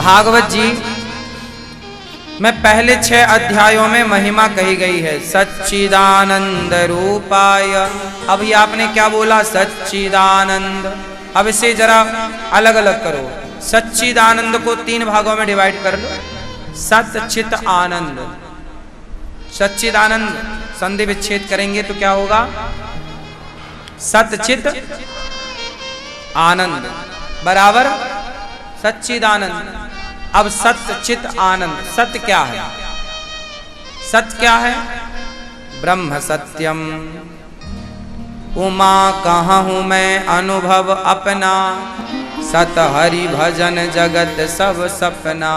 भागवत जी में पहले 6 अध्यायों में महिमा कही गई है सच्चिदानंद रूपाय। अब ये आपने क्या बोला सच्चिदानंद, अब इसे जरा अलग अलग करो। सच्चिदानंद को 3 भागों में डिवाइड कर लो। सत चित आनंद, सच्चिदानंद संधि विच्छेद करेंगे तो क्या होगा सत चित आनंद बराबर सच्चिदानंद। अब सत्य चित आनंद, सत्य क्या है? सत्य क्या है? ब्रह्म सत्यम। उमा कहाँ हूं मैं अनुभव अपना, सत हरि भजन जगत सब सपना।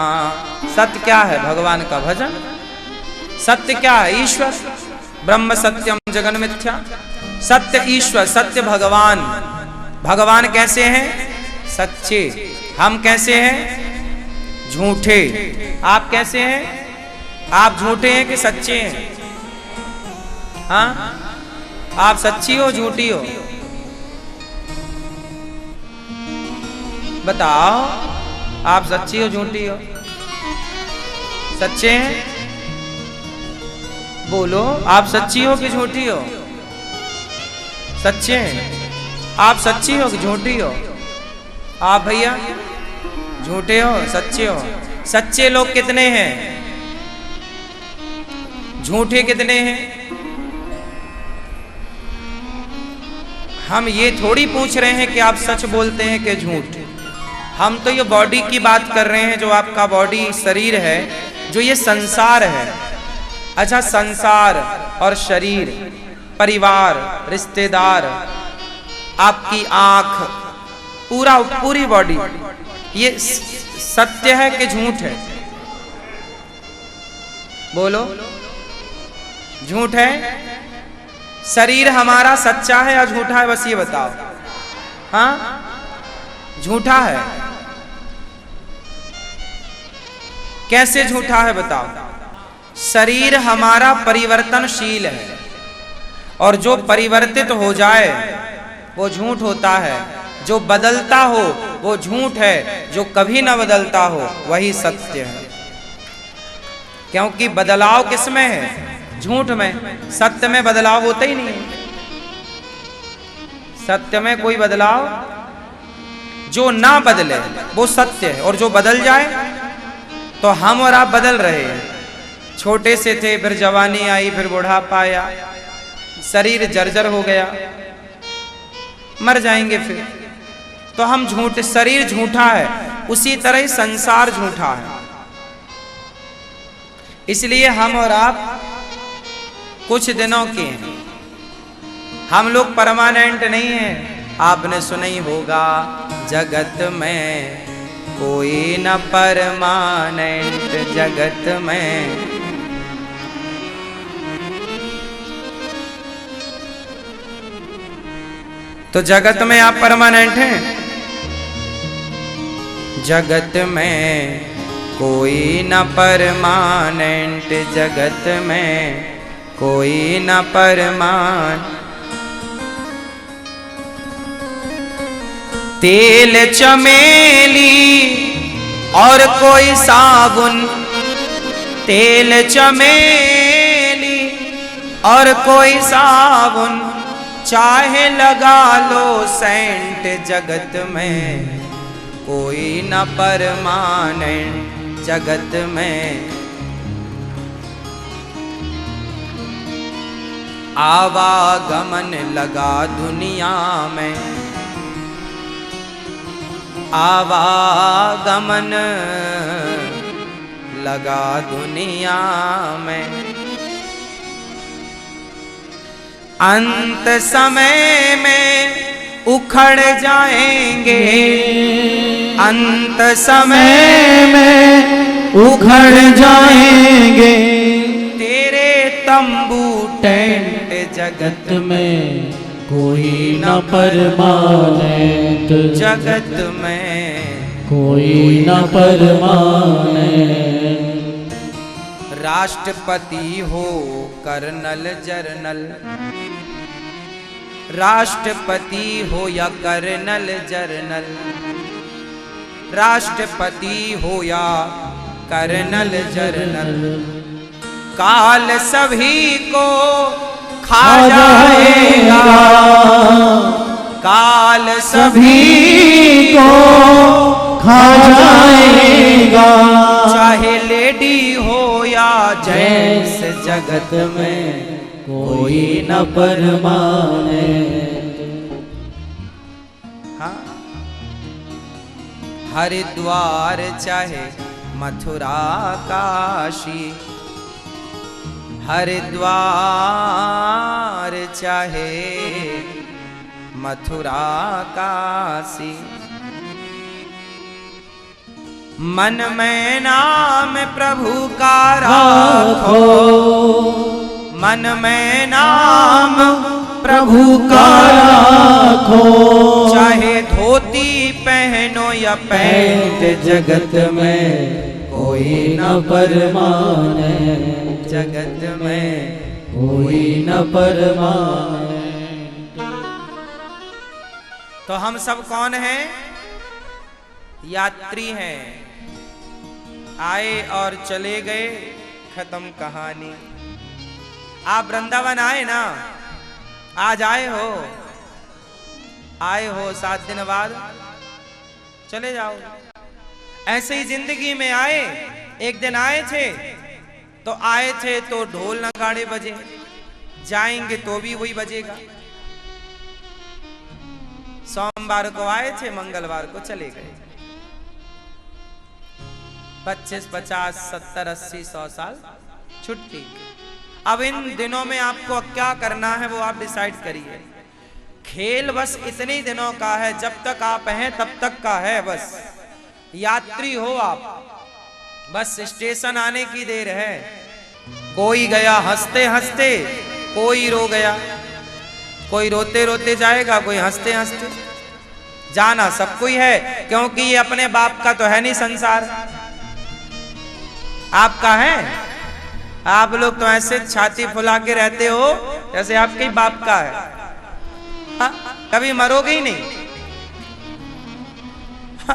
सत्य क्या है? भगवान का भजन। सत्य क्या है? ईश्वर। ब्रह्म सत्यम जगन मिथ्या। सत्य ईश्वर, सत्य भगवान। भगवान कैसे हैं? सच्चे। हम कैसे हैं? झूठे। आप कैसे हैं? आप झूठे हैं कि सच्चे हैं? हाँ, आप सच्ची हो झूठी हो? बताओ, आप सच्ची हो झूठी हो? सच्चे हैं? बोलो, आप सच्ची हो कि झूठी हो? सच्चे हैं। आप सच्ची हो कि झूठी हो? आप भैया झूठे हो सच्चे हो? सच्चे लोग कितने हैं? झूठे कितने हैं? हम ये थोड़ी पूछ रहे हैं कि आप सच बोलते हैं कि झूठ। हम तो ये बॉडी की बात कर रहे हैं, जो आपका बॉडी शरीर है, जो ये संसार है। अच्छा, संसार और शरीर, परिवार, रिश्तेदार, आपकी आंख, पूरी बॉडी, ये सत्य है कि झूठ है? बोलो, झूठ है? शरीर हमारा सच्चा है या झूठा है? बस ये बताओ। हाँ, झूठा है। कैसे झूठा है बताओ? शरीर हमारा परिवर्तनशील है, और जो परिवर्तित हो जाए वो झूठ होता है। जो बदलता हो वो झूठ है, जो कभी न बदलता हो वही सत्य है। क्योंकि बदलाव किसमें है? झूठ में। सत्य में बदलाव होता ही नहीं। सत्य में कोई बदलाव, जो ना बदले वो सत्य है, और जो बदल जाए तो हम और आप बदल रहे हैं। छोटे से थे, फिर जवानी आई, फिर बुढ़ापा आया, शरीर जर्जर हो गया, मर जाएंगे फिर। तो हम झूठ, शरीर झूठा है, उसी तरह ही संसार झूठा है। इसलिए हम और आप कुछ दिनों के हैं, हम लोग परमानेंट नहीं हैं। आपने सुना ही होगा, जगत में कोई न परमानेंट, जगत में। तो जगत में आप परमानेंट हैं? जगत में कोई न परमानेंट, जगत में कोई न परमान। तेल चमेली और कोई साबुन, तेल चमेली और कोई साबुन, चाहे लगा लो सेंट, जगत में कोई न परमानेंट, जगत में। आवागमन लगा दुनिया में, आवागमन लगा दुनिया में। अंत समय में उखड़ जाएंगे, अंत समय में उखड़ जाएंगे, तेरे तंबू टेंट, जगत में कोई न परमानेंट, जगत में कोई न परमानेंट। राष्ट्रपति हो कर्नल जर्नल, राष्ट्रपति हो या कर्नल जर्नल, राष्ट्रपति हो या कर्नल जरनल, काल सभी को खा जाएगा, काल सभी को खा जाएगा। चाहे लेडी हो या जेंट्स, जगत में कोई न परमाने। हाँ? हरिद्वार चाहे मथुरा काशी, हरिद्वार चाहे मथुरा काशी, मन में नाम प्रभु का राखो, मन में नाम प्रभु का राखो। चाहे धोती पहनो या पैंट, जगत में कोई न परमाने। जगत में कोई न परमाने। तो हम सब कौन हैं? यात्री हैं। आए और चले गए, खत्म कहानी। आप वृंदावन आए ना, आज आए हो, 7 दिन बाद चले जाओ। ऐसे ही जिंदगी में आए, एक दिन आए थे तो ढोल नगाड़े बजे, जाएंगे तो भी वही बजेगा। सोमवार को आए थे, मंगलवार को चले गए। 25, 50, 70, 80, 100 साल छुट्टी। अब इन दिनों में आपको क्या करना है वो आप डिसाइड करिए। खेल बस इतने दिनों का है, जब तक आप हैं तब तक का है। बस यात्री हो आप, बस स्टेशन आने की देर है। कोई गया हंसते हंसते, कोई रो गया, कोई रोते रोते जाएगा, कोई हंसते हंसते। जाना सबको ही है, क्योंकि ये अपने बाप का तो है नहीं संसार, आपका है। आप लोग तो ऐसे छाती फुला के रहते हो जैसे आपके बाप का है। हा? कभी मरोगे ही नहीं। हा?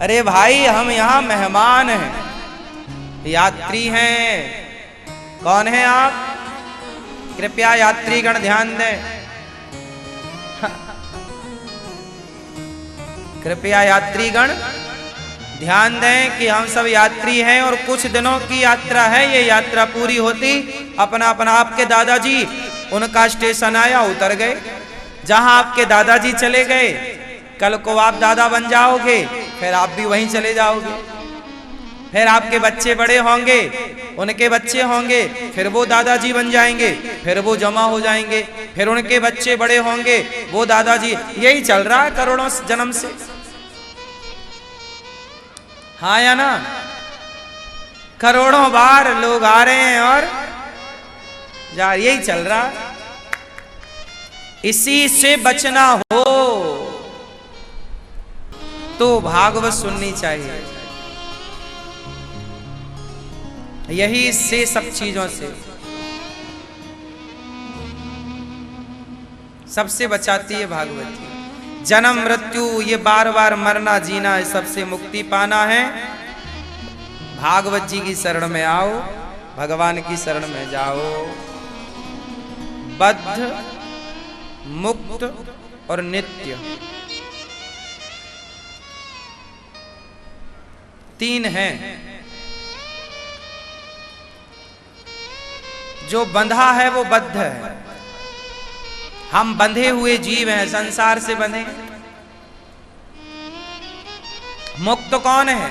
अरे भाई, हम यहाँ मेहमान हैं, यात्री हैं। कौन है आप? कृपया यात्रीगण ध्यान दें। कृपया यात्रीगण ध्यान दें कि हम सब यात्री हैं और कुछ दिनों की यात्रा है। ये यात्रा पूरी होती अपना अपना, आपके दादाजी, उनका स्टेशन आया, उतर गए। जहां आपके दादाजी चले गए, कल को आप दादा बन जाओगे, फिर आप भी वहीं चले जाओगे। फिर आपके बच्चे बड़े होंगे, उनके बच्चे होंगे, फिर वो दादाजी बन जाएंगे, फिर वो जमा हो जाएंगे, फिर उनके बच्चे बड़े होंगे, वो दादाजी। यही चल रहा है करोड़ों जन्म से। हाँ या ना? करोड़ों बार लोग आ रहे हैं और जा, यही चल रहा है। इसी से बचना हो तो भागवत सुननी चाहिए। यही से सब चीजों से सबसे बचाती है भागवत जी। जन्म मृत्यु, ये बार बार मरना जीना, इस सबसे मुक्ति पाना है। भागवत जी की शरण में आओ, भगवान की शरण में जाओ। बद्ध, मुक्त और नित्य, 3 हैं। जो बंधा है वो बद्ध है। हम बंधे हुए जीव हैं, संसार से बंधे। मुक्त कौन है?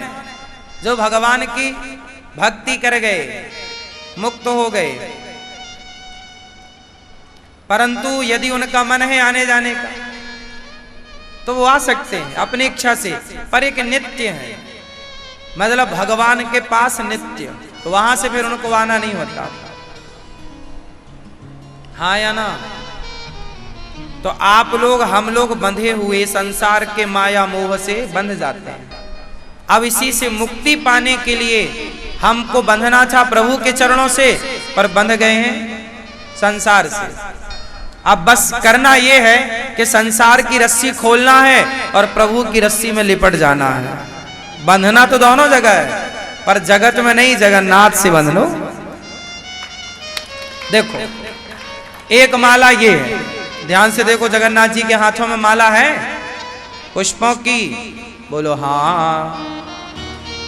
जो भगवान की भक्ति कर गए, मुक्त हो गए। परंतु यदि उनका मन है आने जाने का तो वो आ सकते हैं अपनी इच्छा से, पर एक नित्य है, मतलब भगवान के पास नित्य, तो वहां से फिर उनको आना नहीं होता। हाँ या ना? तो आप लोग, हम लोग बंधे हुए संसार के माया मोह से बंध जाते हैं। अब इसी से मुक्ति पाने के लिए हमको बंधना था प्रभु के चरणों से, पर बंध गए हैं संसार से। अब बस करना यह है कि संसार की रस्सी खोलना है और प्रभु की रस्सी में लिपट जाना है। बंधना तो दोनों जगह है, पर जगत में नहीं, जगन्नाथ से बंध लो। देखो एक माला ये है, ध्यान से देखो, जगन्नाथ जी के हाथों में माला है पुष्पों की, बोलो हाँ।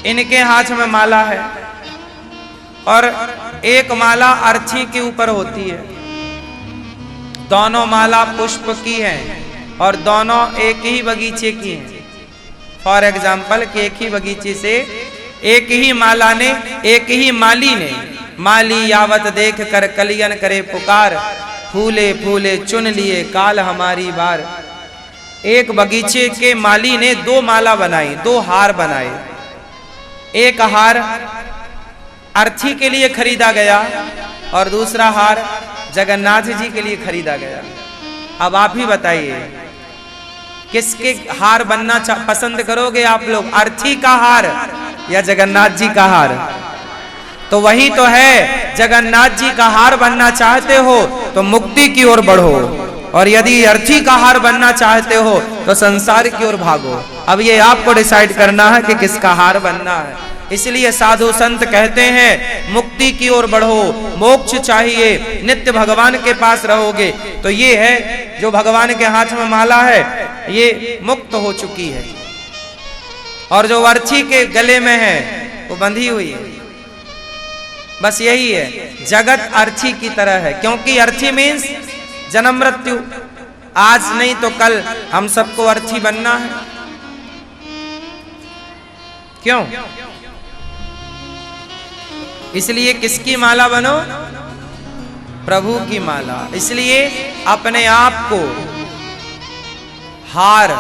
इनके हाथ में माला है और एक माला अर्थी के ऊपर होती है। दोनों माला पुष्प की है और दोनों एक ही बगीचे की हैं। फॉर एग्जाम्पल कि एक ही बगीचे से एक ही माला ने, एक ही माली ने, माली यावत देख कर कलियन करे पुकार, फूले फूले चुन लिए काल हमारी बार। एक बगीचे के माली ने दो माला बनाई, दो हार बनाए। एक हार अर्थी के लिए खरीदा गया और दूसरा हार जगन्नाथ जी के लिए खरीदा गया। अब आप ही बताइए किसके हार बनना पसंद करोगे आप लोग, अर्थी का हार या जगन्नाथ जी का हार? तो वही तो है, जगन्नाथ जी का हार बनना चाहते हो तो मुक्ति की ओर बढ़ो, और यदि अर्थी का हार बनना चाहते हो तो संसार की ओर भागो। अब ये आपको डिसाइड करना है कि किसका हार बनना है। इसलिए साधु संत कहते हैं मुक्ति की ओर बढ़ो, मोक्ष चाहिए, नित्य भगवान के पास रहोगे। तो ये है जो भगवान के हाथ में माला है, ये मुक्त हो चुकी है, और जो अर्थी के गले में है वो बंधी हुई है। बस यही है, जगत अर्थी की तरह है, क्योंकि अर्थी मीन्स जन्म मृत्यु। आज नहीं तो कल हम सबको अर्थी बनना है। क्यों? इसलिए किसकी माला बनो? प्रभु की माला। इसलिए अपने आप को हार,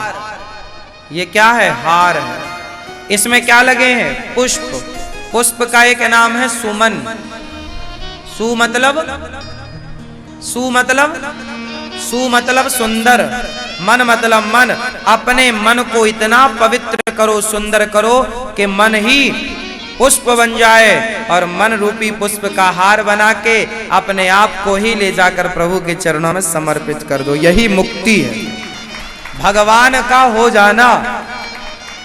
ये क्या है? हार है। इसमें क्या लगे हैं? पुष्प। पुष्प का एक नाम है सुमन। सु मतलब सुंदर, मन मतलब मन। अपने मन को इतना पवित्र करो, सुंदर करो कि मन ही पुष्प बन जाए, और मन रूपी पुष्प का हार बना के अपने आप को ही ले जाकर प्रभु के चरणों में समर्पित कर दो। यही मुक्ति है। भगवान का हो जाना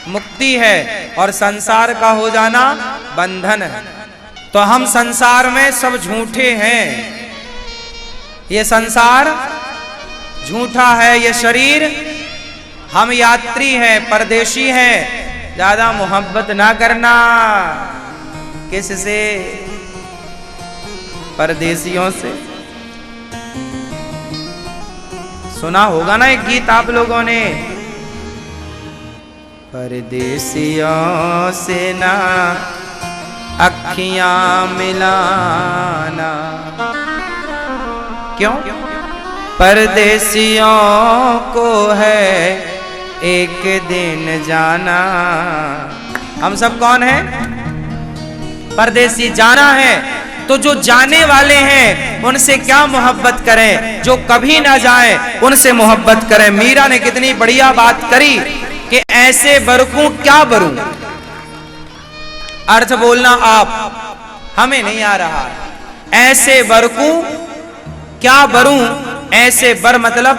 मुक्ति है और संसार का हो जाना बंधन है। तो हम संसार में सब झूठे हैं। ये संसार झूठा है, ये शरीर, हम यात्री हैं, परदेशी हैं। ज्यादा मोहब्बत ना करना। किससे? परदेशियों से। सुना होगा ना एक गीत आप लोगों ने, परदेशियों से ना अखियां मिलाना। क्यों? परदेशियों को है एक दिन जाना। हम सब कौन हैं? परदेसी। जाना है तो जो जाने वाले हैं उनसे क्या मोहब्बत करें, जो कभी ना जाए उनसे मोहब्बत करें। मीरा ने कितनी बढ़िया बात करी कि ऐसे बरकूं क्या बरूं। अर्थ बोलना आप, हमें नहीं आ रहा। ऐसे बरकूं क्या बरूं। ऐसे बर मतलब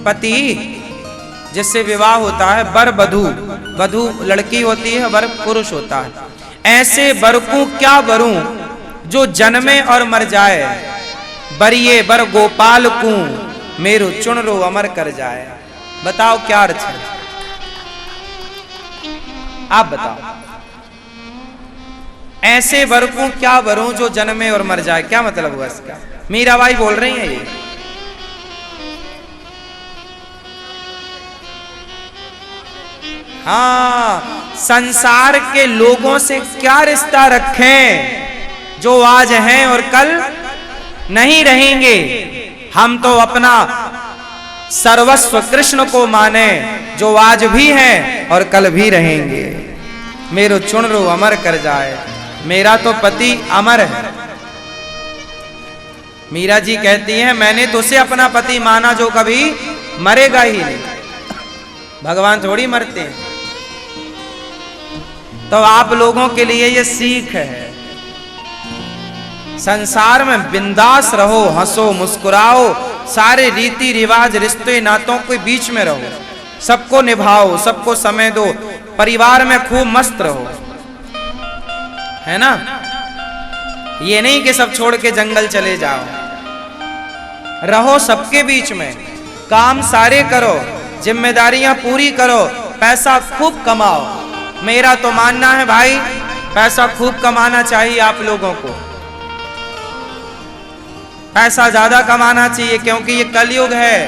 पति जिससे विवाह होता है, बर बधू, बधू लड़की होती है, बर पुरुष होता है। ऐसे बरकूं क्या बरूं जो जन्मे और मर जाए, बरिए बर गोपाल को मेरु चुन रो अमर कर जाए। बताओ क्या अर्थ है? आप बताओ। ऐसे बरकूं क्या बरूं जो जन्मे और मर जाए, क्या मतलब हुआ इसका? मीराबाई बोल रही है ये। हाँ, संसार के लोगों से क्या रिश्ता रखें जो आज हैं और कल नहीं रहेंगे। हम तो अपना सर्वस्व कृष्ण को माने जो आज भी हैं और कल भी रहेंगे। मेरो चुन रो अमर कर जाए। मेरा तो पति अमर है। मीरा जी कहती हैं मैंने तो उसे अपना पति माना जो कभी मरेगा ही नहीं। भगवान थोड़ी मरते हैं। तो आप लोगों के लिए ये सीख है। संसार में बिंदास रहो, हंसो मुस्कुराओ, सारे रीति रिवाज रिश्ते नातों के बीच में रहो, सबको निभाओ, सबको समय दो, परिवार में खूब मस्त रहो, है ना। ये नहीं कि सब छोड़ के जंगल चले जाओ, रहो सबके बीच में, काम सारे करो, जिम्मेदारियां पूरी करो, पैसा खूब कमाओ। मेरा तो मानना है भाई, पैसा खूब कमाना चाहिए आप लोगों को, पैसा ज्यादा कमाना चाहिए, क्योंकि ये कलयुग है।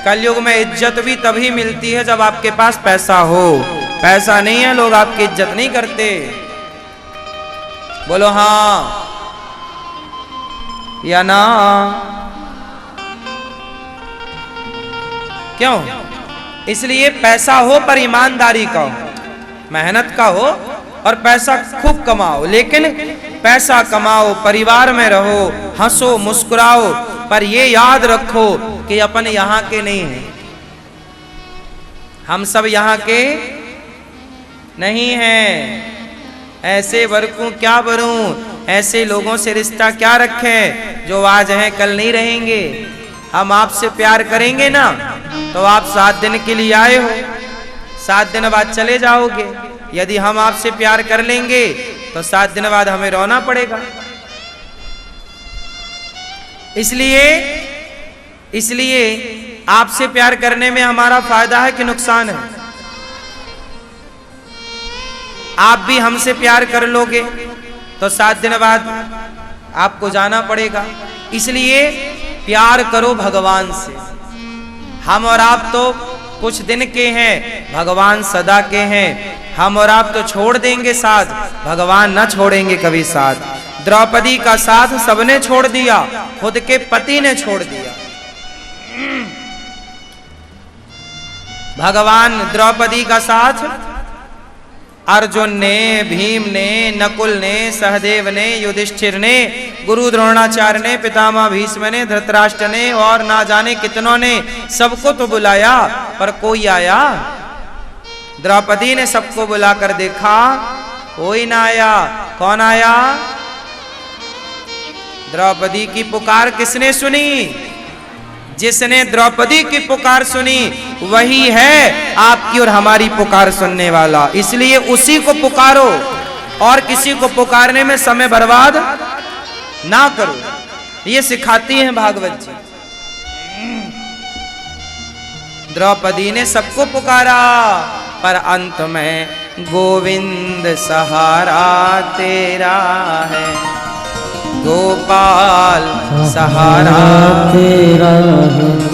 कलयुग में इज्जत भी तभी मिलती है जब आपके पास पैसा हो। पैसा नहीं है, लोग आपकी इज्जत नहीं करते। बोलो हाँ या ना। क्यों? इसलिए पैसा हो पर ईमानदारी का हो, मेहनत का हो, और पैसा खूब कमाओ, लेकिन पैसा कमाओ, परिवार में रहो, हंसो मुस्कुराओ, पर ये याद रखो कि अपन यहाँ के नहीं हैं, हम सब यहाँ के नहीं हैं। ऐसे बरकूं क्या बरूं, ऐसे लोगों से रिश्ता क्या रखें जो आज हैं कल नहीं रहेंगे। हम आपसे प्यार करेंगे ना तो आप 7 दिन के लिए आए हो, 7 दिन बाद चले जाओगे। यदि हम आपसे प्यार कर लेंगे तो 7 दिन बाद हमें रोना पड़ेगा। इसलिए आपसे प्यार करने में हमारा फायदा है कि नुकसान है? आप भी हमसे प्यार कर लोगे तो 7 दिन बाद आपको जाना पड़ेगा। इसलिए प्यार करो भगवान से। हम और आप तो कुछ दिन के हैं, भगवान सदा के हैं। हम और आप तो छोड़ देंगे साथ, भगवान न छोड़ेंगे कभी साथ। द्रौपदी का साथ सबने छोड़ दिया, खुद के पति ने छोड़ दिया। भगवान द्रौपदी का साथ अर्जुन ने, भीम ने, नकुल ने, सहदेव ने, युधिष्ठिर ने, गुरु द्रोणाचार्य ने, पितामह भीष्म ने, धृतराष्ट्र ने और ना जाने कितनों ने, सबको तो बुलाया पर कोई आया? द्रौपदी ने सबको बुलाकर देखा, कोई ना आया। कौन आया? द्रौपदी की पुकार किसने सुनी? जिसने द्रौपदी की पुकार सुनी वही है आपकी और हमारी पुकार सुनने वाला। इसलिए उसी को पुकारो और किसी को पुकारने में समय बर्बाद ना करो। ये सिखाती हैं भागवत जी। द्रौपदी ने सबको पुकारा पर अंत में गोविंद सहारा तेरा है, गोपाल सहारा तेरा है।